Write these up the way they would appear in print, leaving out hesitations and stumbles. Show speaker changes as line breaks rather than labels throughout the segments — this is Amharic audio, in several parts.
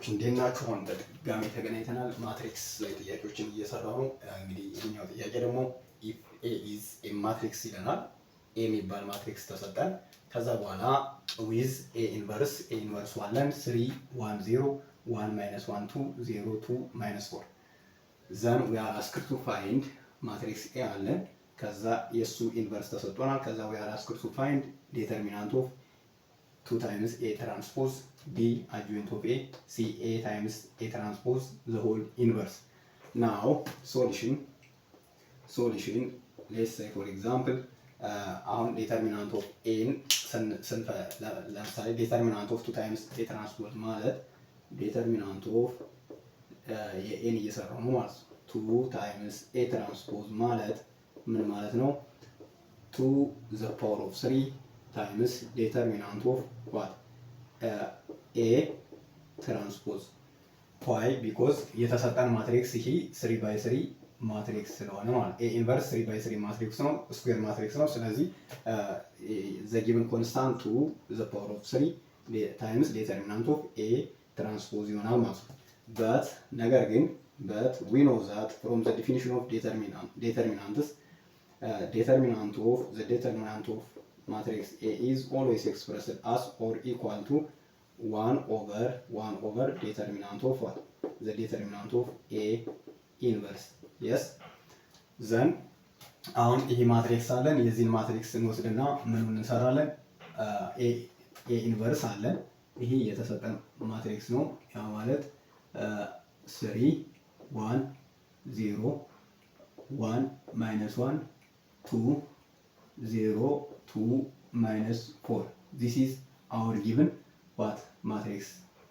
ተማሪዎች እንዴት ናችሁ? አሁን በድጋሚ ተገናኝተናል። ማትሪክስ ላይ ጥያቄዎችን እየሰራሁ ነው። እንግዲህ ይህኛው ጥያቄ ደግሞ ኢፍ ኤ ኢዝ ኤ ማትሪክስ ይለናል። ኤ የሚባል ማትሪክስ ተሰጠን። ከዛ በኋላ ዊዝ ኤ ኢንቨርስ ዋለን 3 1 0 1 ማይነስ 1 2 0 2 ማይነስ 4 ዘን ዊ አር አስክድ ቱ ፋይንድ ማትሪክስ ኤ አለን። ከዛ የእሱ ኢንቨርስ ተሰጥቶናል። ከዛ ዊ አር አስክድ ቱ ፋይንድ ዴተርሚናንት ኦፍ 2 times A transpose B adjoint of A C A times A transpose the whole inverse. Now solution let's say for example አሁን ዴተርሚናንት ኦፍ ኤን ለምሳሌ ዴተርሚናንት ኦፍ 2 times A transpose ማለት ዴተርሚናንት ኦፍ የኤን እየሰራው ነው ማለት ነው። 2 times A transpose ማለት ምን ማለት ነው? 2 the power of 3 times determinant of what? A transpose. Why? Because የተሰጠን ማትሪክስ ይሄ 3 by 3 ማትሪክስ ስለሆነ ማለት A inverse 3 by 3 ማትሪክስ ነው፣ ስኩዌር ማትሪክስ ነው። ስለዚህ the given constant to the power of 3 times determinant of A transpose ይሆናል ማለት ነው። but we know that from the definition of determinants determinant of matrix A is always expressed as or equal to 1 over determinant of what? The determinant of A inverse. Yes. Then አሁን ይሄ ማትሪክስ አለን። የዚህን ማትሪክስ እንወስድና ምን እንሰራለን? A ኢንቨርስ አለን። ይሄ የተሰጠን ማትሪክስ ነው። ያ ማለት 3 1 0 1 minus 1 2 0 2 minus 4. This is our given what matrix,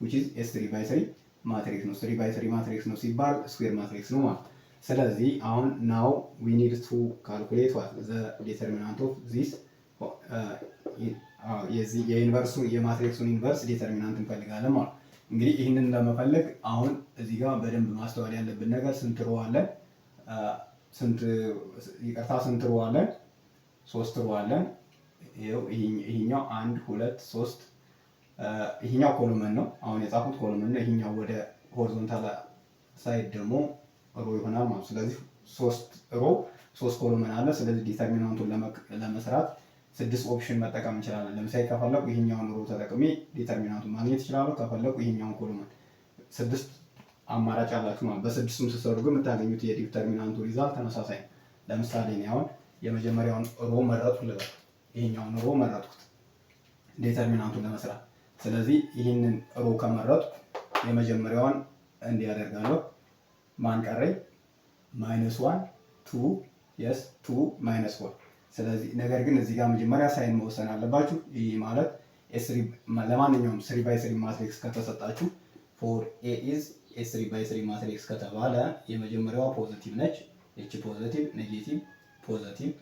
which is S3 by 3 matrix ነው። 3 by 3 matrix ነው ሲባል ስኩዌር ማትሪክስ ነው ማለት። ስለዚህ አሁን now we need to calculate what the determinant of this የዚህ የኢንቨርሱ የማትሪክሱን ኢንቨርስ ዲተርሚናንት እንፈልጋለን ማለት። እንግዲህ ይህንን ለመፈለግ አሁን እዚህ ጋር በደንብ ማስተዋል ያለብን ነገር ስንት ሮ አለን? ስንት ሮ አለን? 3 ሮ አለን። ይሄኛው 1 2 3 ይሄኛው ኮሎመን ነው። አሁን የጻፉት ኮሎመን ነው። ይሄኛው ወደ ሆሪዞንታል ሳይድ ደግሞ ሮ ይሆናል ማለት። ስለዚህ 3 ኮሎመን አለ። ስለዚህ ዲተርሚናንቱን ለመስራት 6 ኦፕሽን መጠቀም እንችላለን። ለምሳሌ ከፈለኩ ይሄኛውን ሮ ተጠቅሜ ዲተርሚናንቱን ማግኘት እችላለሁ። ከፈለኩ ይሄኛውን ኮሎመን 6 አማራጭ አላችሁ ማለት። በ6ም ስትሰሩ ግን የምታገኙት የዲተርሚናንቱ ሪዛልት ተመሳሳይ ነው። ለምሳሌ እኔ አሁን የመጀመሪያውን ሮ መረጥኩ ልበል። ይሄኛውን ሮ መረጥኩት ዲተርሚናንቱን ለመስራት። ስለዚህ ይሄንን ሮ ከመረጥኩ የመጀመሪያውን እንዲያደርጋለሁ ማን ቀረኝ? -1 2 yes 2 -4። ስለዚህ ነገር ግን እዚህ ጋር መጀመሪያ ሳይን መወሰን አለባችሁ። ይሄ ማለት ለማንኛውም 3 by 3 ማትሪክስ ከተሰጣችሁ for A is S3 by 3 ማትሪክስ ከተባለ የመጀመሪያዋ ፖዚቲቭ ነች። እቺ ፖዚቲቭ ኔጌቲቭ ፖዚቲቭ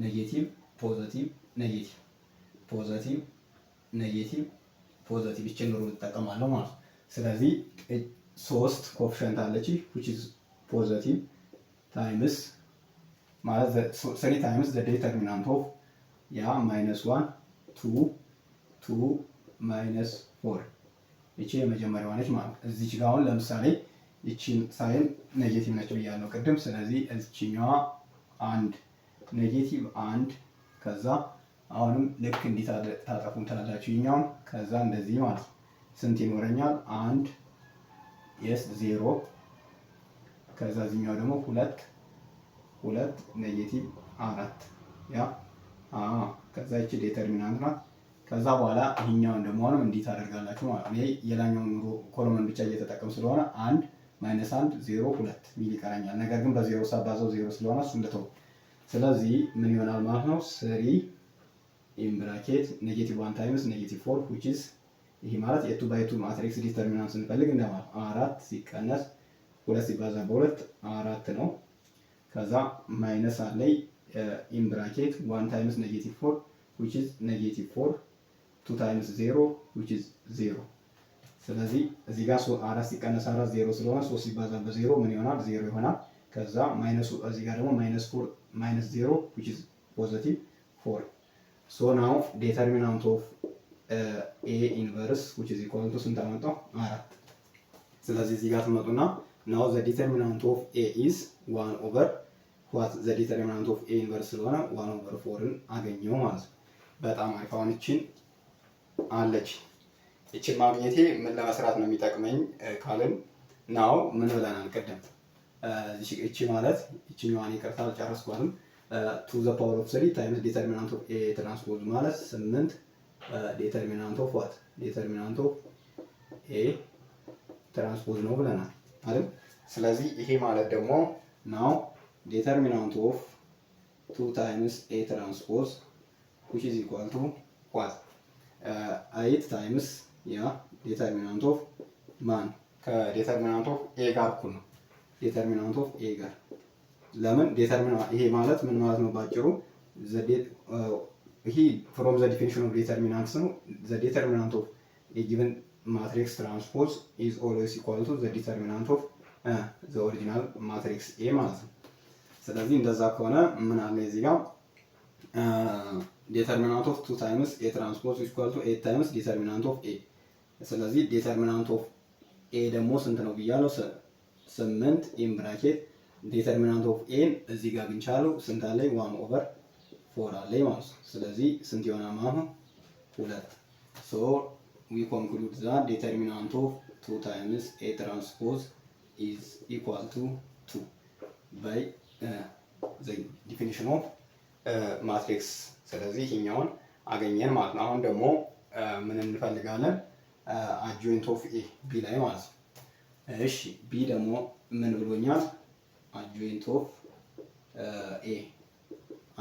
ኔጌቲቭ ፖዚቲቭ ኔጌቲቭ ፖዚቲቭ ኔጌቲቭ ፖዚቲቭ እቺን ሮ እንጠቀማለሁ ማለት ነው። ስለዚህ 3 ኮኤፊሺየንት አለች which is positive times ማለት 3 times the determinant of ያ -1 2 2 -4 እቺ የመጀመሪያዋ ነች ማለት ነው። እዚች ጋር አሁን ለምሳሌ እቺን ሳይን ኔጌቲቭ ነች ብያለሁ ቅድም። ስለዚህ እዚችኛዋ 1 ኔጌቲቭ 1 ከዛ አሁንም ልክ እንዲህ ታጠፉታላችሁ ይኛውን። ከዛ እንደዚህ ማለት ነው። ስንት ይኖረኛል? 1 yes 0 ከዛ እዚህኛው ደግሞ 2 ኔጌቲቭ 4 ያ ከዛ እቺ ዴተርሚናንት ናት። ከዛ በኋላ ይሄኛውን ደግሞ አሁንም እንዲህ ታደርጋላችሁ ማለት ነው። ይሄ የላኛውን ኮሎመን ብቻ እየተጠቀም ስለሆነ 1 -1 0 2 ሚል ይቀረኛል። ነገር ግን በ0 ሳባዛው 0 ስለሆነ እሱ እንደተው። ስለዚህ ምን ይሆናል ማለት ነው? 3 in bracket -1 times -4 which is ይሄ ማለት የ2 by 2 ማትሪክስ ዲተርሚናንት ስንፈልግ እንደማለት 4 ሲቀነስ 2 ሲባዛ በ2 4 ነው። ከዛ ማይነስ አለይ in bracket 1 times -4 which is -4 2 times 0 which is 0። ስለዚህ እዚህ ጋር 4 ሲቀነስ 4 0 ስለሆነ 3 ሲባዛ በ0 ምን ይሆናል? 0 ይሆናል። ከዛ ማይነሱ እዚህ ጋር ደግሞ -4 -0 which is positive 4። so now determinant of A inverse which is equal to ስንት አመጣው? 4 ስለዚህ እዚህ ጋር ትመጡና ናው ዘ ዲተርሚናንት ኦፍ ኤ ኢዝ 1 ኦቨር ዋት ዘ ዲተርሚናንት ኦፍ ኤ ኢንቨርስ ስለሆነ 1 ኦቨር 4ን አገኘው ማለት ነው። በጣም አሪፍ። አሁን እቺን አለች። እቺን ማግኘቴ ምን ለመስራት ነው የሚጠቅመኝ ካልን ናው ምን ብለናል ቅድም እቺ ማለት እቺኛዋን ይቅርታ አልጨረስኳትም። ቱ ዘ ፓወር ኦፍ 3 ታይምስ ዲተርሚናንት ኦፍ ኤ ትራንስፖዝ ማለት 8 ዲተርሚናንት ኦፍ ዋት ዲተርሚናንት ኦፍ ኤ ትራንስፖዝ ነው ብለናል አይደል? ስለዚህ ይሄ ማለት ደግሞ ናው ዲተርሚናንት ኦፍ 2 ታይምስ ኤ ትራንስፖዝ which is equal to what 8 ታይምስ ያ ዲተርሚናንት ኦፍ ማን ከዲተርሚናንት ኦፍ ኤ ጋር እኩል ነው። ዲተርሚናንት ኦፍ ኤ ጋር ለምን ዲተርሚናንት ይሄ ማለት ምን ማለት ነው ባጭሩ ይሄ from the definition of determinants ነው the determinant of a given matrix transpose is always equal to the determinant of the original matrix A ማለት ነው። ስለዚህ እንደዛ ከሆነ ምን አለ እዚህ ጋር determinant of 2 times A transpose is equal to 8 times determinant of A። ስለዚህ determinant of A ደግሞ ስንት ነው ብያለሁ 8 in bracket determinant of A እዚህ ጋር አግኝቻለሁ ስንት አለኝ 1 over 4 አለኝ ማለት ነው። ስለዚህ ስንት ይሆናል ማለት ነው 2 so we conclude that determinant of 2 times A transpose is equal to 2 by the definition of matrix። ስለዚህ ይሄኛውን አገኘን ማለት ነው። አሁን ደግሞ ምን እንፈልጋለን adjoint of A B ላይ ማለት ነው። እሺ B ደግሞ ምን ብሎኛል adjoint of A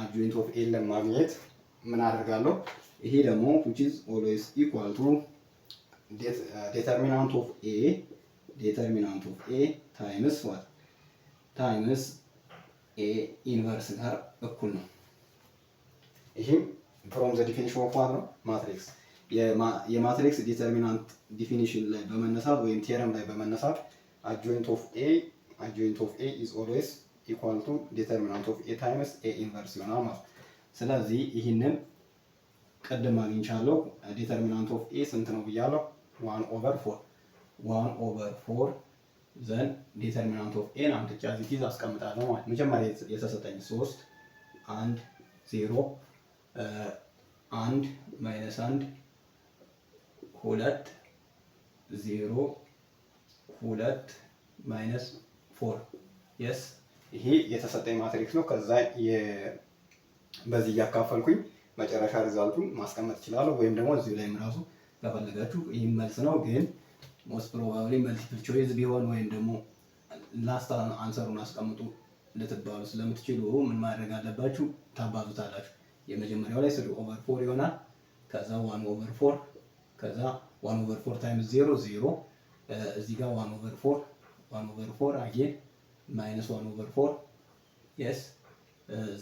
adjoint of A ለማግኘት ምን አደርጋለሁ ይሄ ደግሞ which is always equal to determinant of A times what times A inverse ጋር እኩል ነው። ይሄም from the definition of what ነው ማትሪክስ የማትሪክስ ዲተርሚናንት ዲፊኒሽን ላይ በመነሳት ወይም ቴረም ላይ በመነሳት adjoint of A is always equal to determinant of A times A inverse ይሆናል ማለት ነው። ስለዚህ ይህንን ቀደም አግኝቻለሁ ዲተርሚናንት ኦፍ ኤ ስንት ነው ብያለሁ 1 over 4 ዘን ዲተርሚናንት ኦፍ ኤን አንድ ጫዚቲዝ አስቀምጣለሁ ማለት መጀመሪያ የተሰጠኝ 3 1 0 1 ማይነስ 1 2 0 2 ማይነስ 4 yes ይሄ የተሰጠኝ ማትሪክስ ነው። ከዛ በዚህ እያካፈልኩኝ መጨረሻ ሪዛልቱን ማስቀመጥ እችላለሁ ወይም ደግሞ እዚሁ ላይ ራሱ ከፈለጋችሁ ይሄን መልስ ነው። ግን ሞስት ፕሮባብሊ መልቲፕል ቾይስ ቢሆን ወይም ደግሞ ላስት አንሰሩን አስቀምጡ ልትባሉ ስለምትችሉ ምን ማድረግ አለባችሁ ታባዙታላችሁ። የመጀመሪያው ላይ 3 over 4 ይሆናል። ከዛ 1 over 4 ከዛ 1 over 4 times 0 0 እዚህ ጋር 1 over 4 again minus 1 over 4 yes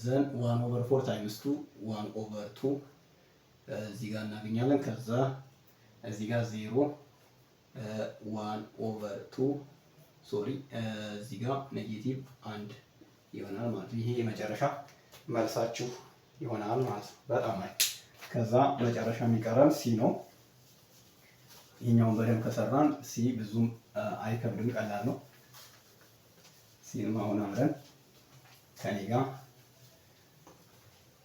then 1 over 4 times 2 1 over 2 እዚህ ጋር እናገኛለን። ከዛ እዚህ ጋር 0 1 over 2 ሶሪ እዚህ ጋር ኔጌቲቭ 1 ይሆናል ማለት ነው። ይሄ የመጨረሻ መልሳችሁ ይሆናል ማለት ነው። በጣም አይ ከዛ መጨረሻ የሚቀረን ሲ ነው። ይሄኛውን በደንብ ከሰራን ሲ ብዙም አይከብድም፣ ቀላል ነው። ሲም አሁን አብረን ከኔ ጋር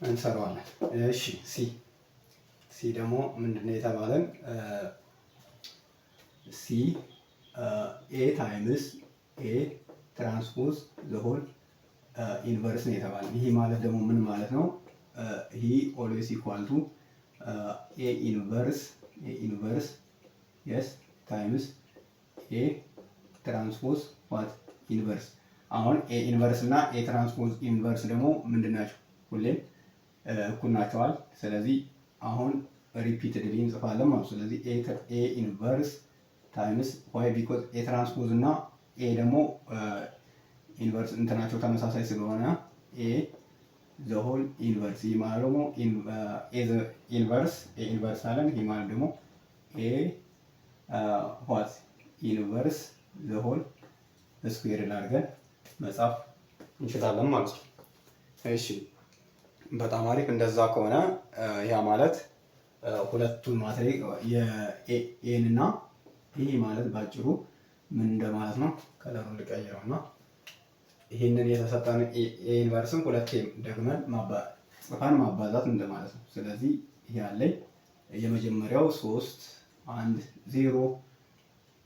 እንሰራዋለን። እሺ ሲ ደግሞ ምንድነው የተባለን ሲ ኤ ታይምስ ኤ ትራንስፖዝ ዘ ሆል ኢንቨርስ ነው የተባለን። ይሄ ማለት ደግሞ ምን ማለት ነው? ይሄ ኦልዌይስ ኢኳል ቱ ኤ ኢንቨርስ የስ ታይምስ ኤ ትራንስፖዝ ዋት ኢንቨርስ። አሁን ኤ ኢንቨርስ እና ኤ ትራንስፖዝ ኢንቨርስ ደግሞ ምንድን ናቸው? ሁሌም እኩል ናቸዋል። ስለዚህ አሁን ሪፒትድሊ እንጽፋለን ማለት። ስለዚህ ኤ ኢንቨርስ ታይምስ ዋይ ቢኮዝ ኤ ትራንስፖዝ እና ኤ ደግሞ ኢንቨርስ እንትናቸው ተመሳሳይ ስለሆነ ኤ ዘ ሆል ኢንቨርስ። ይህ ማለት ደግሞ ኤ ኢንቨርስ አለን። ይህ ማለት ደግሞ ኤ ዋት ኢንቨርስ ዘ ሆል ስኩዌር አድርገን መጻፍ እንችላለን ማለት ነው። እሺ በጣም አሪፍ። እንደዛ ከሆነ ያ ማለት ሁለቱን ማትሪክ የኤን እና ይሄ ማለት ባጭሩ ምን እንደማለት ነው? ከለሩን ልቀይረው እና ይህንን የተሰጠን ኤ ኢንቨርስን ሁለቴ ደግመን ጽፈን ማባዛት እንደማለት ነው። ስለዚህ ይሄ አለኝ የመጀመሪያው 3 1 0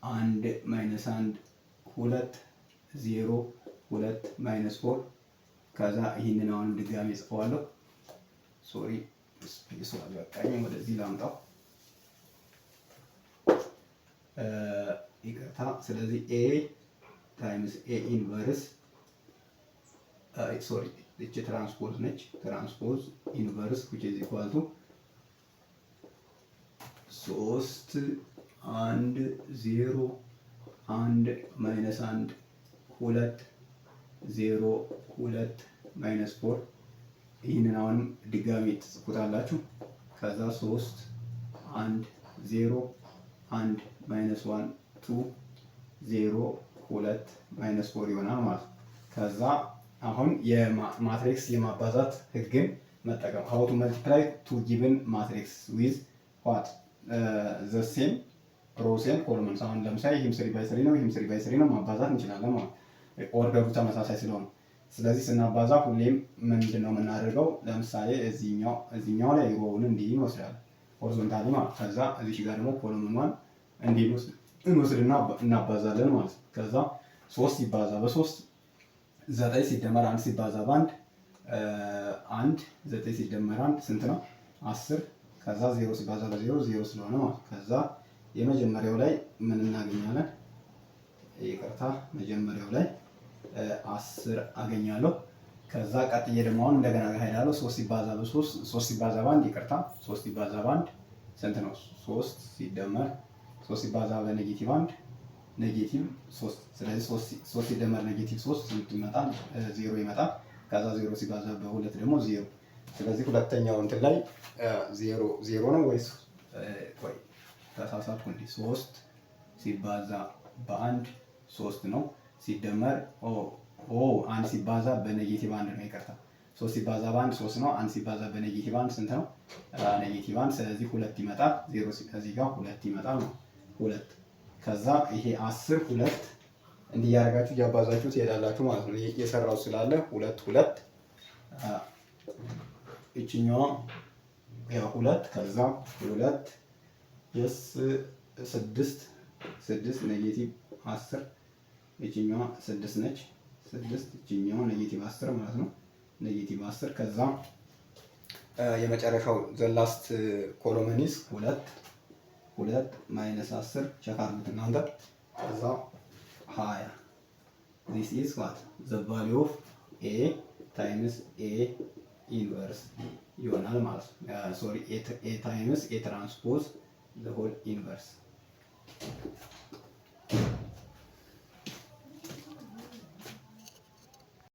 1 ማይነስ 1 2 0 2 ማይነስ 4 ከዛ ይህንን አሁንም ድጋሜ ጽፈዋለሁ። ሶሪ ስፔስ አልበቃኝም፣ ወደዚህ ላምጣው ይቅርታ። ስለዚህ ኤ ታይምስ ኤ ኢንቨርስ ሶሪ እቺ ትራንስፖዝ ነች። ትራንስፖዝ ኢንቨርስ which is equal to 3 1 0 1 ማይነስ 1 2 0 2 ማይነስ 4 ይህንን አሁንም ድጋሚ ትጽፉታላችሁ። ከዛ 3 1 0 1 ማይነስ 1 2 0 2 ማይነስ 4 ይሆናል ማለት ነው። ከዛ አሁን የማትሪክስ የማባዛት ህግን መጠቀም how to multiply two given matrix with what the same rows and columns። አሁን ለምሳሌ ይህም 3 ነው፣ ይህም 3 ነው፣ ማባዛት እንችላለን ማለት ኦርደሩ ተመሳሳይ ስለሆነ። ስለዚህ ስናባዛ ሁሌም ምንድን ነው የምናደርገው? ለምሳሌ እዚህኛው ላይ ሮውን እንዲህ እንወስዳለን ሆሪዞንታሊ ማለት። ከዛ እዚህ ጋር ደግሞ ኮለምኗን እንዲህ እንወስድና እናባዛለን ማለት ነው። ከዛ 3 ሲባዛ በ3 9 ሲደመር 1 ሲባዛ በ1 1 9 ሲደመር 1 ስንት ነው? 10። ከዛ 0 ሲባዛ በ0 0 ስለሆነ ማለት ከዛ የመጀመሪያው ላይ ምን እናገኛለን? ይቅርታ መጀመሪያው ላይ 10 አገኛለሁ። ከዛ ቀጥዬ ደግሞ አሁን እንደገና እሄዳለሁ 3 ሲባዛ በ3 3 ሲባዛ በ1 ይቅርታ 3 ሲባዛ በ1 ስንት ነው? 3 ሲደመር 3 ሲባዛ በኔጌቲቭ 1 ኔጌቲቭ 3። ስለዚህ 3 ሲደመር ኔጌቲቭ 3 ስንት ይመጣል? 0 ይመጣል። ከዛ 0 ሲባዛ በ2 ደግሞ 0። ስለዚህ ሁለተኛው እንትን ላይ 0 ነው ወይስ ቆይ ተሳሳትኩ እንዴ? 3 ሲባዛ በ1 3 ነው ሲደመር አንድ ሲባዛ በኔጌቲቭ 1 ነው ይቅርታ። 3 ሲባዛ በ1 3 ነው። 1 ሲባዛ በኔጌቲቭ 1 ስንት ነው? ኔጌቲቭ 1። ስለዚህ 2 ይመጣል። 0 ከዚህ ጋር 2 ይመጣል ነው 2። ከዛ ይሄ 10 2 እንዲህ ያደርጋችሁ እያባዛችሁ ትሄዳላችሁ ማለት ነው። የሰራው ስላለ 2 2 እቺኛዋ ያው 2 ከዛ 2 የስ 6 6 ኔጌቲቭ 10 እቺኛዋ 6 ነች 6 እቺኛዋ ኔጌቲቭ 10 ማለት ነው። ኔጌቲቭ 10 ከዛ የመጨረሻው ዘላስት ኮሎመኒስ 2 2 ማይነስ 10 ቸክ አድርጉት እናንተ። ከዛ 20 this is what the value of a times a inverse ይሆናል ማለት ነው። ሶሪ a times a transpose the whole inverse